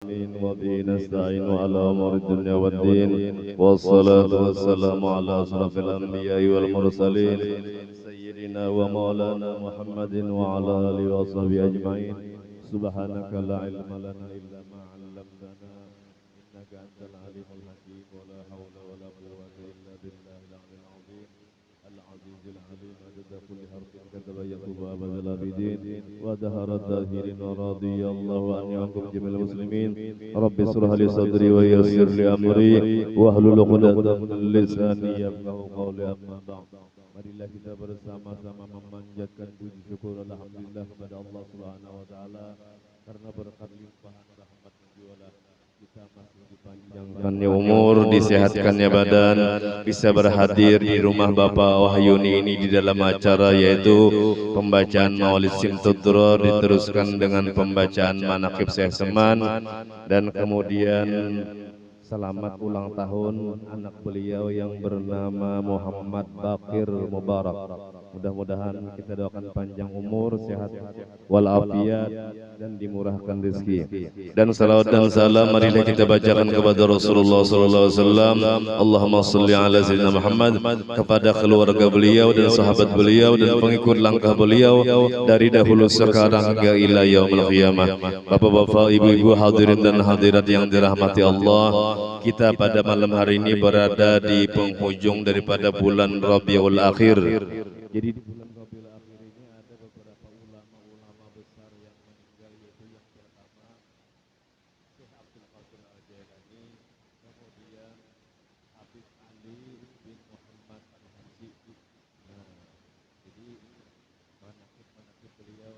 وبه نستعين على أمور الدنيا والدين والصلاة والسلام على أشرف الأنبياء والمرسلين سيدنا ومولانا محمد وعلى آله وصحبه أجمعين. سبحانك لا علم لنا إلا ما علمتنا إنك أنت العليم الحكيم ولا حول ولا قوة إلا بالله العلي العظيم العزيز العليم عدد كل حرف كتب يكتب أبد الآبدين ودهر الداهرين ورضي الله عنكم جميع المسلمين. رب اشرح لي صدري ويسر لي أمري واحلل عقدة من lisani yafqahu qawli. Amma ba'd. Marilah kita bersama-sama memanjatkan puji syukur alhamdulillah kepada Allah Subhanahu wa taala karena berkat limpahan rahmat dan jualah kita masih dipanjangkannya umur, disehatkannya badan, bisa berhadir di rumah Bapak Wahyuni ini di dalam acara yaitu pembacaan Maulid Simtudror diteruskan dengan pembacaan Manaqib Syekh Seman dan kemudian selamat ulang tahun anak beliau yang bernama Muhammad Bakir Mubarak. Mudah-mudahan kita doakan panjang umur, sehat walafiat dan dimurahkan rezeki. Dan salawat dan salam marilah kita bacakan kepada Rasulullah sallallahu alaihi wasallam. Allahumma shalli ala sayyidina Muhammad, kepada keluarga beliau dan sahabat beliau dan pengikut langkah beliau dari dahulu sekarang hingga ila yaumil qiyamah. Bapak-bapak, ibu-ibu, hadirin dan hadirat yang dirahmati Allah, kita pada malam hari ini berada di penghujung daripada bulan Rabiul Akhir. Jadi di bulan Rabiul Akhir ini ada beberapa ulama-ulama besar yang meninggal, yaitu yang pertama Syekh Abdul Qadir Al-Jailani, kemudian Habib Ali bin Muhammad Al-Habsyi. Nah, jadi manaqib beliau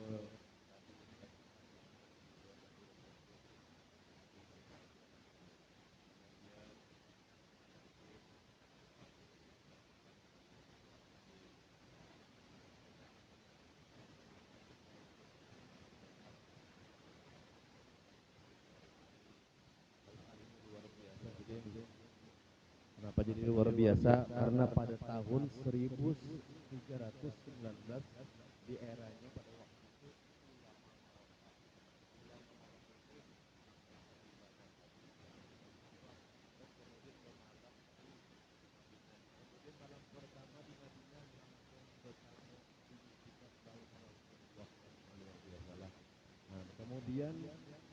kenapa jadi luar biasa? Karena pada tahun 1319 di eranya pada waktu itu malam pertama di Madinah langsung bertamu di kitab luar biasa lah. Nah, kemudian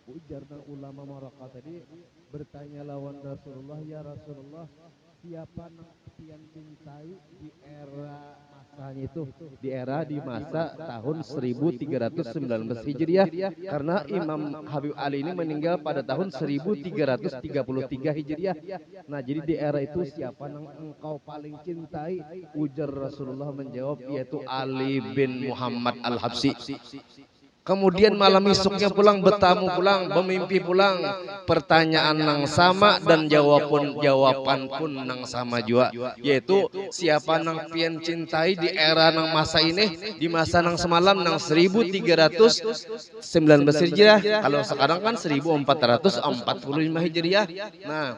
ujarna ulama Makkah tadi bertanya lawan Rasulullah, ya Rasulullah, siapa yang cintai di era masanya itu, di masa tahun 1319 Hijriah, karena Imam Habib Ali ini meninggal pada tahun 1333 Hijriah. Nah, jadi di era itu siapa yang engkau paling cintai? Ujar Rasulullah menjawab, yaitu Ali bin Muhammad Al-Habsyi. Kemudian malam esoknya pulang, bertamu pulang, bermimpi pulang, pertanyaan nang sama dan jawaban pun nang sama juga, yaitu siapa nang pian cintai di era nang masa ini, di masa nang semalam nang 1319 Hijriah, kalau sekarang kan 1445 Hijriah. Nah,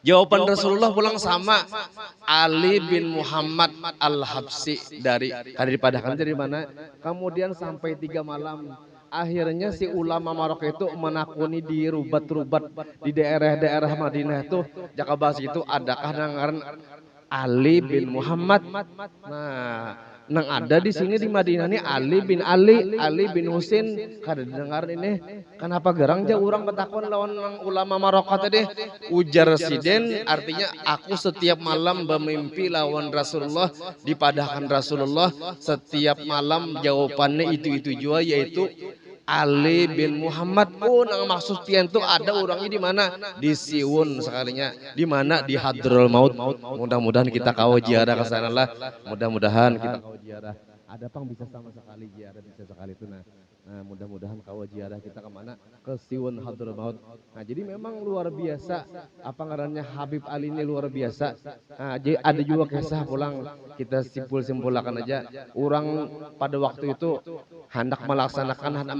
jawaban Rasulullah pulang sama, Ali bin Muhammad Al-Habsyi daripada kan dari mana. Kemudian sampai 3 malam, akhirnya si ulama Maroko itu menakuni di rubat-rubat di daerah-daerah Madinah itu, jakabas itu adakah nangaran Ali bin Muhammad. Nah, nang ada di sini di Madinah ini Ali bin Ali, Ali bin Husin. Kada dengar ini. Kenapa gerang aja orang bertakon lawan ulama Maroko tadi? Ujar Siden, artinya aku setiap malam bermimpi lawan Rasulullah, dipadahkan Rasulullah. Setiap malam jawabannya itu juga, yaitu Ali bin Muhammad. Oh, nang maksud pian tuh ada orangnya di mana? Di Siwun sekalinya. Di mana? Di Hadrul Maut. Mudah-mudahan kita kau ziarah ke sana lah. Mudah-mudahan kita kau ziarah. Ada pang bisa sama sekali ziarah, bisa sekali itu. Nah, mudah-mudahan kau ziarah kita kemana? Ke Siwun Hadrul Maut. Nah, jadi memang luar biasa. Apa ngarannya Habib Ali ini luar biasa. Nah, jadi ada juga kisah pulang, kita simpul-simpulkan aja. Orang pada waktu itu hendak melaksanakan, hendak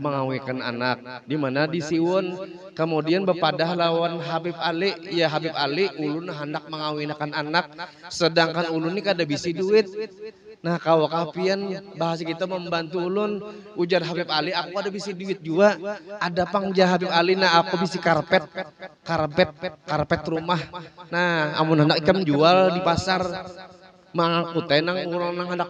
mengawinkan anak di mana di Siwon. Kemudian bepadah lawan Habib Ali, ya Habib Ali ulun hendak mengawinkan anak, sedangkan ulun ini kada bisi duit. Nah kalau kapian bahasa kita membantu ulun ujar Habib Ali aku ada bisi duit juga ada pangja Habib Ali nah aku bisi karpet karpet rumah nah amun hendak ikam jual di pasar mangku tenang urang nang hendak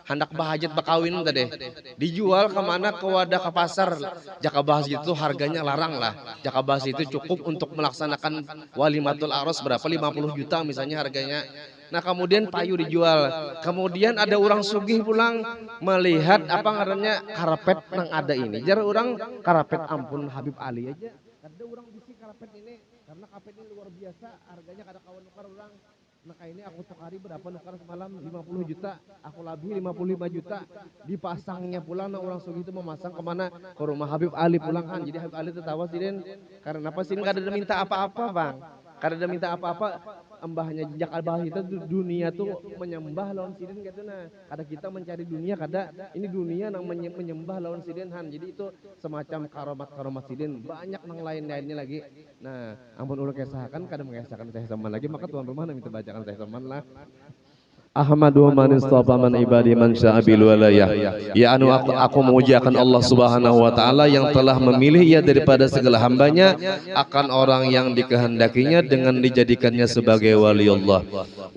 hendak bahajat bakawin tadi dijual kemana ke wadah ke pasar jaka bahas itu harganya larang lah jaka bahas itu cukup untuk melaksanakan walimatul aros berapa 50 juta misalnya harganya. Nah kemudian payu dijual, kemudian ada orang sugih pulang melihat apa ngarannya karpet yang ada ini, jar orang karpet ampun Habib Ali aja, ada orang bisi karpet ini karena karpet ini luar biasa, harganya kada kawan nukar orang. Nah ini aku sekali berapa nukar semalam 50 juta, aku labih 55 juta, dipasangnya pulang, nah orang sugih itu memasang kemana ke rumah Habib Ali pulang kan, jadi Habib Ali tertawa sidin, karena apa sih kada ada minta apa-apa bang, kada ada minta apa-apa. Embahnya jejak abah kita dunia tuh menyembah lawan sidin gitu nah kada kita mencari dunia kada ini dunia nang menyembah lawan sidin han jadi itu semacam karomat sidin banyak nang lainnya lagi. Nah ampun ulun kesahakan kada mengesahkan saya sama lagi maka tuan rumah minta bacakan saya sama lah. Ahmadu man istafa man ibadi man sya'a bil walayah. Ya anu aku memujiakan Allah Subhanahu wa taala yang telah memilih ia daripada segala hambanya akan orang yang dikehendakinya dengan dijadikannya sebagai wali Allah.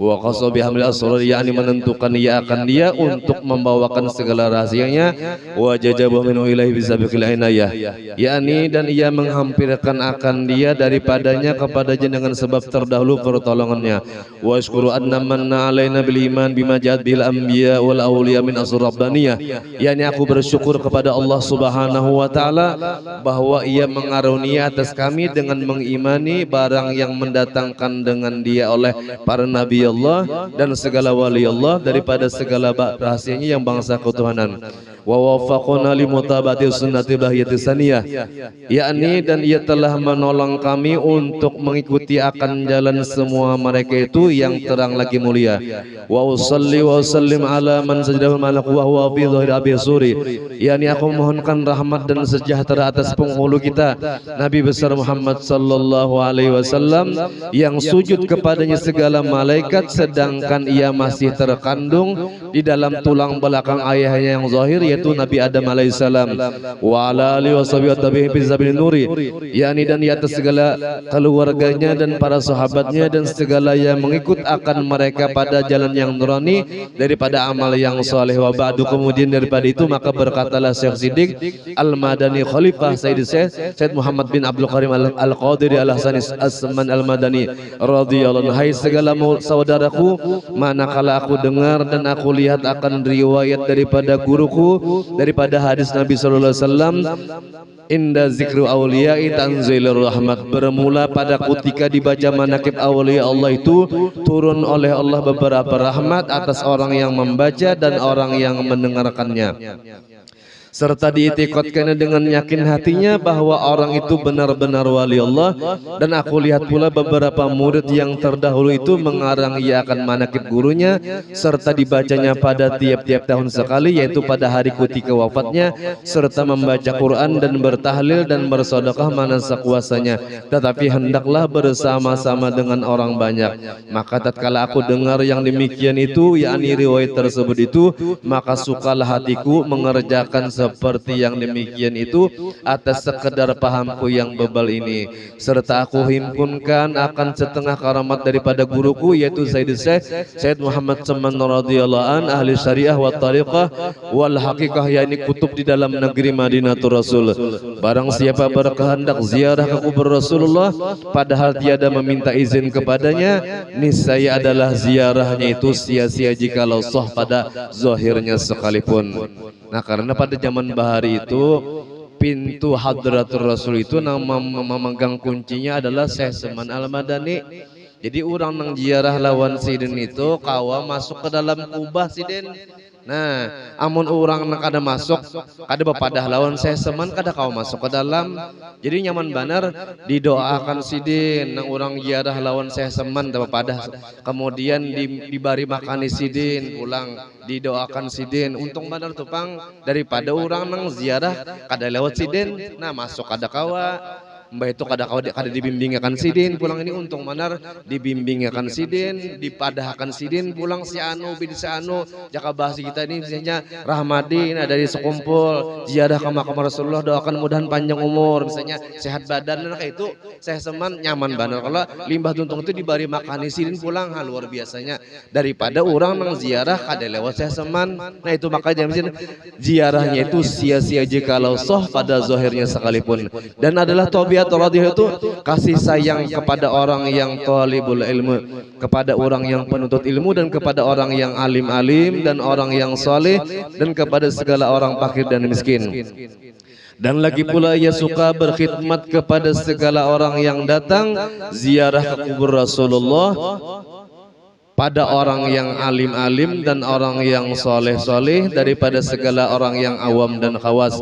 Wa qasa bihamil asrar yakni menentukan ia akan dia untuk membawakan segala rahasianya wa jajabahu minhu ilaihi bisabiqil inayah. Yakni dan ia menghampirkan akan dia daripadanya kepadanya dengan sebab terdahulu pertolongannya. Wa asykuru anna manna alaina bil iman bima ja'at bil anbiya wal awliya min asr rabbaniyah. Yani aku bersyukur kepada Allah Subhanahu wa taala bahwa ia mengarunia atas kami dengan mengimani barang yang mendatangkan dengan dia oleh para nabi Allah dan segala wali Allah daripada segala rahasianya yang bangsa ketuhanan. Wa wafaqona li mutabati sunnati bahiyati saniyah. Yakni dan ia telah menolong kami untuk mengikuti akan jalan semua mereka itu yang terang lagi mulia. Wa usalli wa sallim ala man sajadahu malak wa huwa fi dhahir abi suri. Yani aku mohonkan rahmat dan sejahtera atas penghulu kita Nabi besar Muhammad sallallahu alaihi wasallam yang sujud kepadanya segala malaikat sedangkan ia masih terkandung di dalam tulang belakang ayahnya yang zahir yaitu Nabi Adam alaihissalam. Wa ala alihi washabihi fi sabil nuri. Yani dan di atas segala keluarganya dan para sahabatnya dan segala yang mengikut akan mereka pada jalan yang nurani daripada amal yang soleh. Wa ba'du kemudian daripada itu maka berkatalah Syekh Siddiq Al-Madani Khalifah Sayyid Muhammad bin Abdul Karim Al-Qadiri Al-Hasani As-Saman Al-Madani radhiyallahu anhu. Hai segala saudaraku, manakala aku dengar dan aku lihat akan riwayat daripada guruku daripada hadis Nabi sallallahu alaihi wasallam inda zikru awliya'i tanzilur rahmat, bermula pada ketika dibaca manaqib awliya Allah itu turun oleh Allah beberapa rahmat atas orang yang membaca dan orang yang mendengarkannya, serta diitikadkan dengan yakin hatinya bahwa orang itu benar-benar wali Allah. Dan aku lihat pula beberapa murid yang terdahulu itu mengarang ia akan manaqib gurunya serta dibacanya pada tiap-tiap tahun sekali, yaitu pada hari ketika wafatnya, serta membaca Quran dan bertahlil dan bersedekah mana sekuasanya, tetapi hendaklah bersama-sama dengan orang banyak. Maka tatkala aku dengar yang demikian itu, yakni riwayat tersebut itu, maka sukalah hatiku mengerjakan seperti yang demikian itu atas sekedar pahamku yang bebal ini, serta aku himpunkan akan setengah karamat daripada guruku yaitu Sayyid Muhammad Saman radhiyallahu an ahli syariah wa tariqah wal haqiqah, yakni kutub di dalam negeri Madinatul Rasul. Barang siapa berkehendak ziarah ke kubur Rasulullah padahal tiada meminta izin kepadanya, niscaya adalah ziarahnya itu sia-sia jikalau sah pada zahirnya sekalipun. Nah karena pada zaman bahari itu pintu hadratul Rasul itu memegang kuncinya adalah Syekh Saman Al-Madani. Jadi orang nang ziarah lawan sidin itu kawa masuk ke dalam kubah sidin. Nah, amun orang nak ada masuk, kada bepadah lawan Syekh Saman, kada kau masuk ke dalam. Jadi nyaman banar didoakan sidin, nang orang ziarah lawan Syekh Saman tak bepadah. Kemudian dibari makan sidin, pulang didoakan sidin. Untung banar tupang daripada orang nang ziarah kada lewat sidin. Nah, masuk kada kawa. Mbah itu kada dibimbing akan sidin pulang ini untung manar dibimbing akan sidin dipadahkan sidin pulang si anu bin si anu jaka bahasi kita ini misalnya rahmadin ada di sekumpul ziarah ke makam Rasulullah doakan mudahan panjang umur misalnya sehat badan kayak itu saya seman nyaman banget kalau limbah tuntung itu diberi makan sidin pulang luar biasanya daripada orang nang ziarah kada lewat saya seman. Nah itu makanya misalnya ziarahnya itu sia-sia jikalau soh pada zahirnya sekalipun dan adalah tabiat radhiyah itu kasih sayang kepada orang yang talibul ilmu, kepada orang yang penuntut ilmu dan kepada orang yang alim-alim dan orang yang soleh dan kepada segala orang fakir dan miskin. Dan lagi pula ia suka berkhidmat kepada segala orang yang datang ziarah ke kubur Rasulullah, pada orang yang alim-alim dan orang yang soleh-soleh daripada segala orang yang awam dan khawas.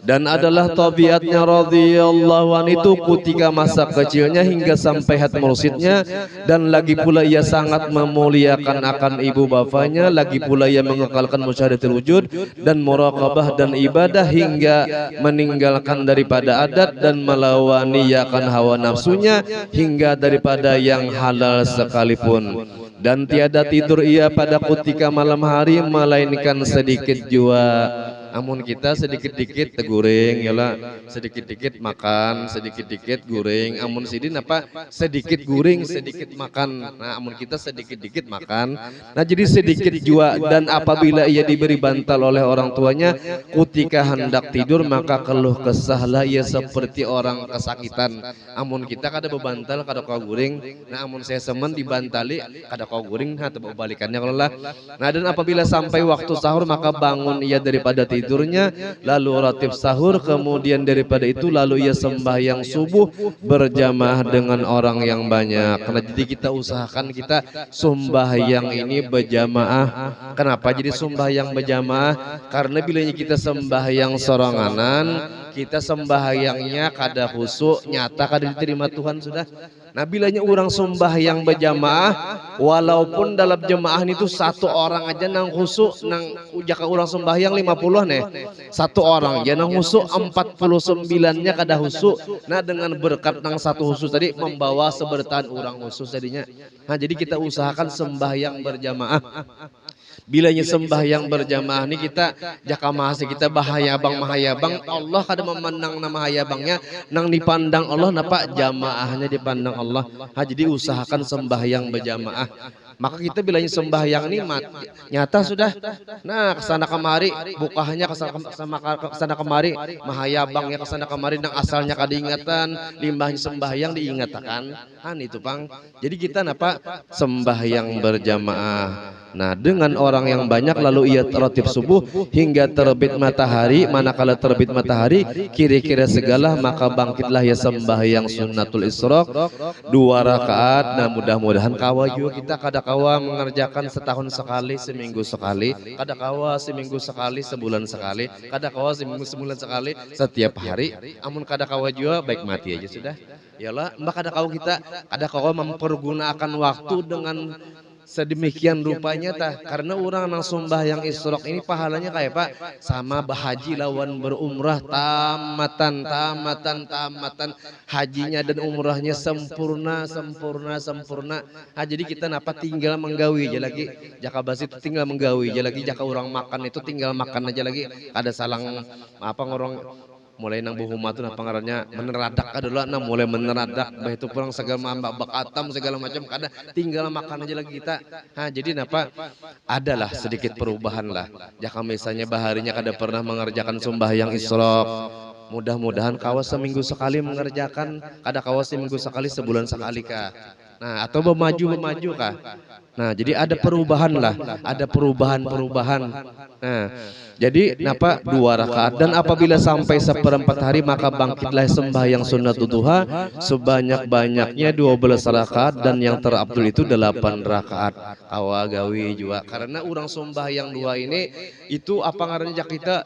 Dan adalah tabiatnya radhiyallahu anhu itu ketika masa kecilnya hingga sampai hat mursidnya, dan lagi pula ia sangat memuliakan akan ibu bapaknya, lagi pula ia mengekalkan musyahadatul wujud dan muraqabah dan ibadah hingga meninggalkan daripada adat dan melawaniakan hawa nafsunya hingga daripada yang halal sekalipun. Dan tiada tidur ia pada ketika malam hari melainkan sedikit jua. Amun kita sedikit-dikit teguring yalah, sedikit-dikit makan, sedikit-dikit guring. Amun sidin apa? Sedikit guring, sedikit makan. Nah, amun kita sedikit-dikit makan. Nah, jadi sedikit jua dan apabila ia diberi bantal oleh orang tuanya ketika hendak tidur maka keluh kesahlah ia seperti orang kesakitan. Amun kita kada bebantal kada kau guring. Nah, amun saya semen dibantali kada kau guring atau balikannya kalau lah. Nah, dan apabila sampai waktu sahur maka bangun ia daripada tidurnya lalu ratib sahur, kemudian daripada itu lalu ia sembahyang subuh berjamaah dengan orang yang banyak. Karena jadi kita usahakan kita sembahyang ini berjamaah. Kenapa jadi sembahyang berjamaah? Karena bilanya kita sembahyang soranganan, kita sembahyangnya kada khusyuk, nyata kada diterima Tuhan sudah. Nah bilanya orang sembahyang berjamaah, walaupun dalam jemaah itu satu orang aja nang khusyuk, nang jaka orang sembahyang 50 nih, satu orang aja nang khusyuk 49-nya kada khusyuk. Nah dengan berkat nang satu khusyuk tadi membawa sebertaan orang khusyuk tadinya. Nah jadi kita usahakan sembahyang berjamaah. Bilanya sembahyang berjamaah ini kita jaka mahasih kita bahayabang mahayabang Allah kada memandang nama hayabangnya nang dipandang Allah napa jamaahnya dipandang Allah. Ha, jadi usahakan sembahyang berjamaah. Maka kita bilanya sembahyang ini nyata sudah. Nah kesana kemari bukahnya kesana kemari mahayabangnya kesana kemari nang asalnya kada ingatan limbahnya sembahyang diingatakan. Han itu pang. Jadi kita napa sembahyang berjamaah. Nah dengan orang yang banyak lalu ia ratib subuh hingga terbit matahari. Manakala terbit matahari kira-kira segala maka bangkitlah ya sembahyang sunnatul isyraq 2 rakaat. Nah mudah-mudahan kawa juga kita kada kawa mengerjakan setahun sekali, seminggu sekali, kada kawa seminggu sekali, sebulan sekali, kada kawa seminggu sebulan sekali, setiap hari. Amun kada kawa juga baik mati aja sudah. Yalah mbak kada kawa kita kada kawa mempergunakan waktu dengan sedemikian rupanya tah, karena orang nang sembahyang isyraq ini pahalanya kayak Pak sama bahaji lawan berumrah tamatan hajinya dan umrahnya sempurna. Nah, jadi kita napa tinggal menggawi aja lagi jaka basi itu tinggal menggawi aja lagi jaka orang makan itu tinggal makan aja lagi ada salang apa ngorong mulai nang buhuma tuh napa ngarannya meneradak adalah nah mulai meneradak bah itu kurang segala mambak bakatam segala macam kada tinggal makan aja lagi kita. Nah jadi napa adalah sedikit perubahan lah jaka misalnya baharinya kada pernah mengerjakan sembahyang isyraq, mudah-mudahan kawas seminggu sekali mengerjakan, kada kawas seminggu sekali, sebulan sekali kah. Nah atau memaju kah. Nah jadi ada perubahan lah, ada perubahan. Nah jadi napa 2 rakaat dan apabila sampai seperempat hari maka bangkitlah sembahyang sunnatul duha sebanyak-banyaknya 12 rakaat dan yang terabdul itu 8 rakaat. Awa gawi juga karena orang sembahyang 2 ini itu apa ngarannya kita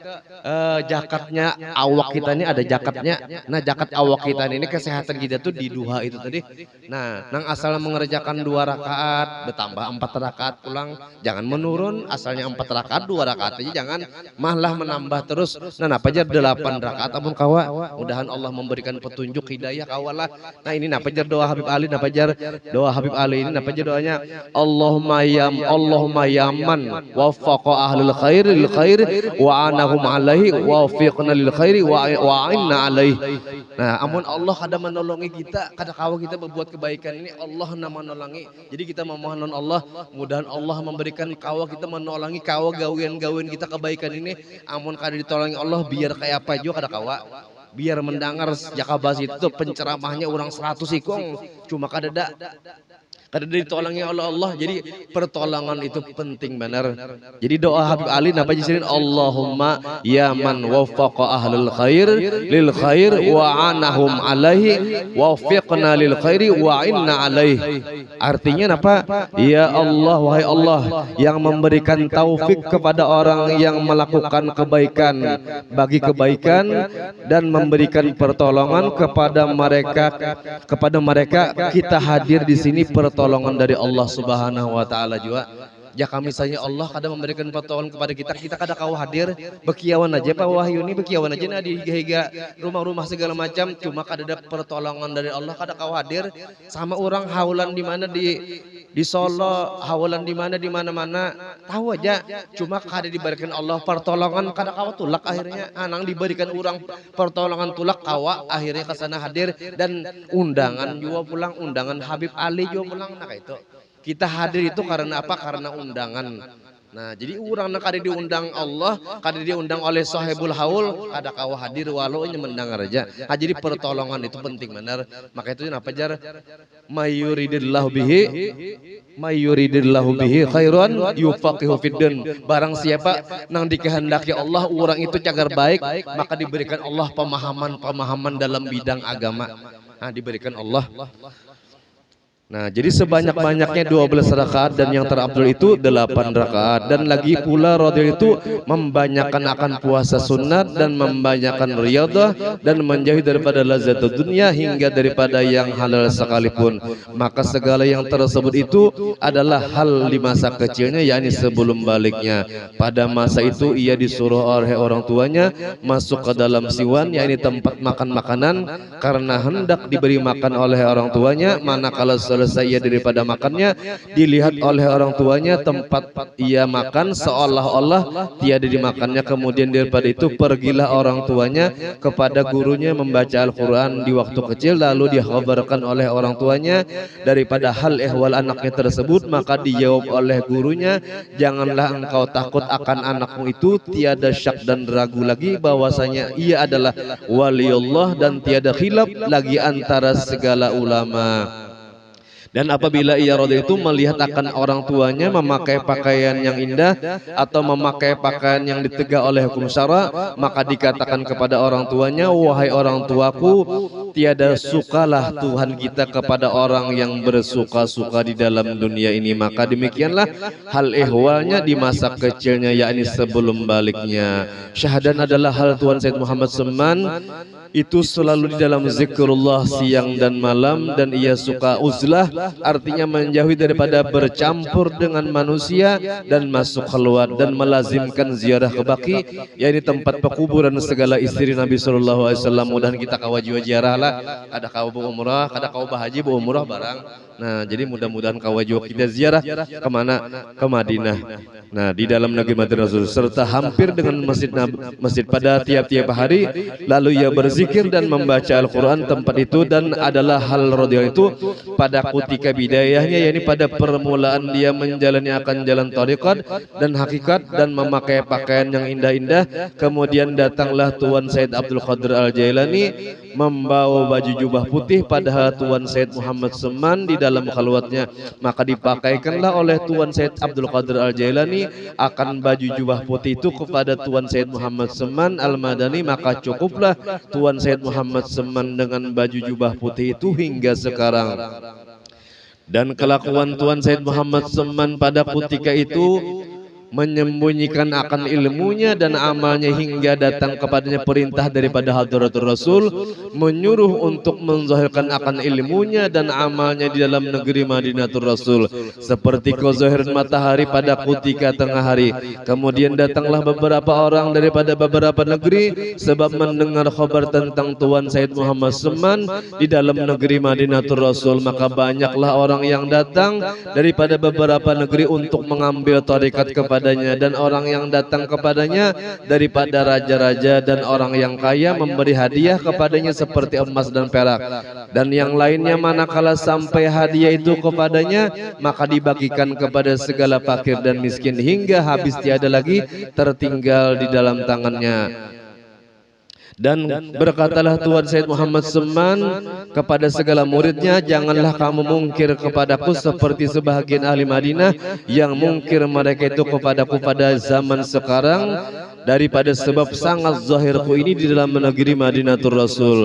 jakatnya awak kita ini ada jakatnya. Nah jakat awak kita ini kesehatan kita tuh di duha itu tadi. Nah nang asal mengerjakan 2 rakaat bertambah 4 rakaat pulang, jangan menurun, asalnya 4 rakaat 2 rakaat aja, jangan malah menambah terus. Nah napa jar 8 rakaat amun kawa, mudahan Allah memberikan petunjuk hidayah kawalah. Nah ini napa jar doa Habib Ali, napa jar doa Habib Ali ini, napa jar doanya, Allahumma yaman waffaqa ahlul khair lil khair wa anahum alaihi wafiqna lil khairi wa a'inna alaihi. Nah amun Allah kada menolongi kita, kada kawa kita berbuat kebaikan ini, Allah nama menolongi. Jadi kita memohon Allah, mudahan Allah memberikan kawa kita menolongi kawa gawean-gawean kita kebaikan ini. Amun kada ditolongi Allah biar kayak apa juga kada kawa. Biar mendengar jakabas itu penceramahnya orang 100 ikong cuma kada ditolongi oleh Allah. Jadi pertolongan itu penting benar. Jadi doa Habib Ali napa jisirin, Allahumma ya man waffaqa ahlul khair lil khair wa anahum alaihi wafiqna lil khairi wa inna alaihi. Artinya napa? Ya Allah, wahai Allah yang memberikan taufik kepada orang yang melakukan kebaikan bagi kebaikan dan memberikan pertolongan kepada mereka kita hadir di sini pertolongan dari Allah Subhanahu wa taala juga. Jika misalnya Allah kada memberikan pertolongan kepada kita kada kau hadir, bekiawan aja Pak Wahyu ini, bekiawan aja nah di higa rumah-rumah segala macam, cuma kada ada pertolongan dari Allah, kada kau hadir. Sama orang haulan di mana di Solo, haulan di mana-mana, tahu aja, cuma kada diberikan Allah pertolongan, kada kawa tulak akhirnya. Anang diberikan orang pertolongan tulak kawa akhirnya ke sana hadir, dan undangan juga pulang, undangan Habib Ali juga pulang. Nah itu kita hadir itu karena apa? Karena undangan. Nah jadi orang nak kada diundang Allah, kada diundang oleh sahibul haul, kada kawa hadir walau hanya mendengar aja. Nah, jadi pertolongan itu penting benar. Maka itu apa jar? Mayuridillahu bihi khairan yufaqihu fiddin. Barang siapa nang dikehendaki Allah orang itu cagar baik, maka diberikan Allah pemahaman dalam bidang agama. Nah diberikan Allah. Nah jadi sebanyak-banyaknya 12 rakaat dan yang terabdul itu 8 rakaat. Dan lagi pula radhiyallahu itu membanyakan akan puasa sunat dan membanyakan riyadah dan menjauhi daripada lazat dunia hingga daripada yang halal sekalipun. Maka segala yang tersebut itu adalah hal di masa kecilnya, yakni sebelum baliknya. Pada masa itu ia disuruh oleh orang tuanya masuk ke dalam siwan, yakni tempat makan makanan, karena hendak diberi makan oleh orang tuanya. Manakala selesai ia daripada makannya, dilihat oleh orang tuanya tempat ia makan seolah-olah tiada dimakannya. Kemudian daripada itu pergilah orang tuanya kepada gurunya membaca Al-Quran di waktu kecil, lalu dikhabarkan oleh orang tuanya daripada hal ehwal anaknya tersebut. Maka dijawab oleh gurunya, janganlah engkau takut akan anakmu itu, tiada syak dan ragu lagi bahwasanya ia adalah waliullah dan tiada khilaf lagi antara segala ulama. Dan apabila ia radhiyallahu itu melihat akan orang tuanya memakai pakaian yang indah atau memakai pakaian yang ditegak oleh hukum syara, maka dikatakan kepada orang tuanya, wahai orang tuaku, tiada sukalah Tuhan kita kepada orang yang bersuka-suka di dalam dunia ini. Maka demikianlah hal ihwalnya di masa kecilnya, yakni sebelum baliknya. Syahadan adalah hal Tuhan Sayyid Muhammad Seman itu selalu di dalam zikrullah siang dan malam, dan ia suka uzlah, artinya menjauhi daripada bercampur dengan manusia dan masuk keluar, dan melazimkan ziarah ke Baqi, yakni tempat pekuburan segala istri Nabi sallallahu alaihi wasallam. Mudahan kita kawajiwa ziarah lah, ada kawa umrah, ada kawa haji umrah barang. Nah jadi mudah-mudahan kawajiwa kita ziarah kemana? Ke Madinah. Nah di dalam negeri Madinah Rasul, serta hampir dengan masjid pada tiap-tiap hari, lalu ia berzikir dan membaca Al-Quran tempat itu. Dan adalah hal radhiyallahu itu pada ketika bidayahnya, yakni pada permulaan dia menjalani akan jalan tariqat dan hakikat dan memakai pakaian yang indah-indah. Kemudian datanglah Tuan Said Abdul Qadir Al-Jailani membawa baju jubah putih, padahal Tuan Said Muhammad Seman di dalam khalwatnya. Maka dipakaikanlah oleh Tuan Said Abdul Qadir Al-Jailani akan baju jubah putih itu kepada Tuan Said Muhammad Seman Al-Madani. Maka cukuplah Tuan Said Muhammad Seman dengan baju jubah putih itu hingga sekarang. Dan kelakuan Tuan Said Muhammad Seman pada ketika itu menyembunyikan akan ilmunya dan amalnya hingga datang kepadanya perintah daripada hadratur Rasul menyuruh untuk menzahirkan akan ilmunya dan amalnya di dalam negeri Madinatul Rasul seperti kezahiran matahari pada ketika tengah hari. Kemudian datanglah beberapa orang daripada beberapa negeri sebab mendengar kabar tentang Tuan Said Muhammad Seman di dalam negeri Madinatul Rasul, maka banyaklah orang yang datang daripada beberapa negeri untuk mengambil tarekat kepadanya, dan orang yang datang kepadanya daripada raja-raja dan orang yang kaya memberi hadiah kepadanya seperti emas dan perak, dan yang lainnya manakala sampai hadiah itu kepadanya maka dibagikan kepada segala fakir dan miskin hingga habis tiada lagi tertinggal di dalam tangannya. Dan berkatalah Tuan Said Muhammad Seman kepada segala muridnya, janganlah kamu mungkir kepadaku seperti sebahagian ahli Madinah yang mungkir mereka itu kepadaku pada zaman sekarang, daripada sebab sangat zahirku ini di dalam negeri Madinatul Rasul.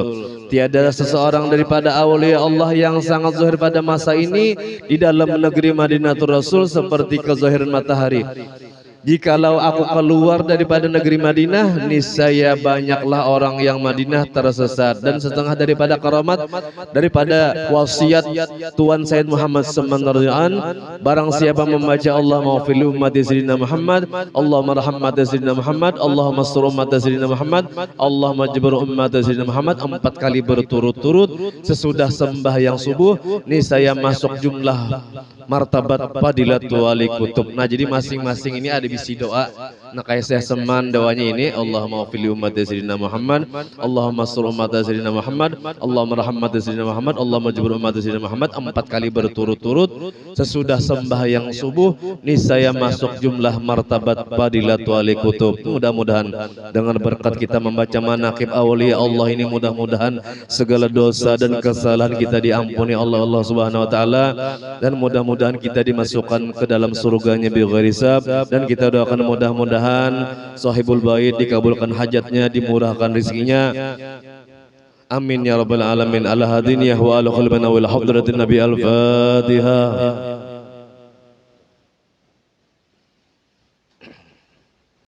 Tiada seseorang daripada awliya Allah yang sangat zahir pada masa ini di dalam negeri Madinatul Rasul seperti kezahiran matahari. Jikalau aku keluar daripada negeri Madinah, niscaya banyaklah orang yang Madinah tersesat. Dan setengah daripada karamat daripada wasiat Tuan Said Muhammad Seman radhiyallahu, barang siapa membaca Allahumma fil ummati sayyidina Muhammad, Allahumma rahmat sayyidina Muhammad, Allahumma sur ummat sayyidina Muhammad, Allahumma jibur ummat sayyidina Muhammad 4 kali berturut-turut sesudah sembahyang subuh, niscaya masuk jumlah martabat fadilatul wali kutub. Nah, jadi masing-masing ini ada bisi doa. Nah, kayak saya Seman doanya ini, Allahumma fil ummati sayyidina Muhammad, Allahumma sur ummati sayyidina Muhammad, Allahumma rahmati sayyidina Muhammad, Allahumma jibur ummati sayyidina Muhammad 4 kali berturut-turut sesudah sembahyang subuh, niscaya masuk jumlah martabat fadilatul wali kutub. Mudah-mudahan dengan berkat kita membaca manaqib awliya Allah ini, mudah-mudahan segala dosa dan kesalahan kita diampuni Allah Subhanahu wa taala, dan mudah-mudahan kita dimasukkan ke dalam surganya bighairi hisab. Dan kita doakan mudah-mudahan sahibul bait dikabulkan hajatnya, dimurahkan rezekinya. Amin ya rabbal alamin. Ala hadiniyah wa ala khulbana wa ala hadratin nabi al-Fatihah.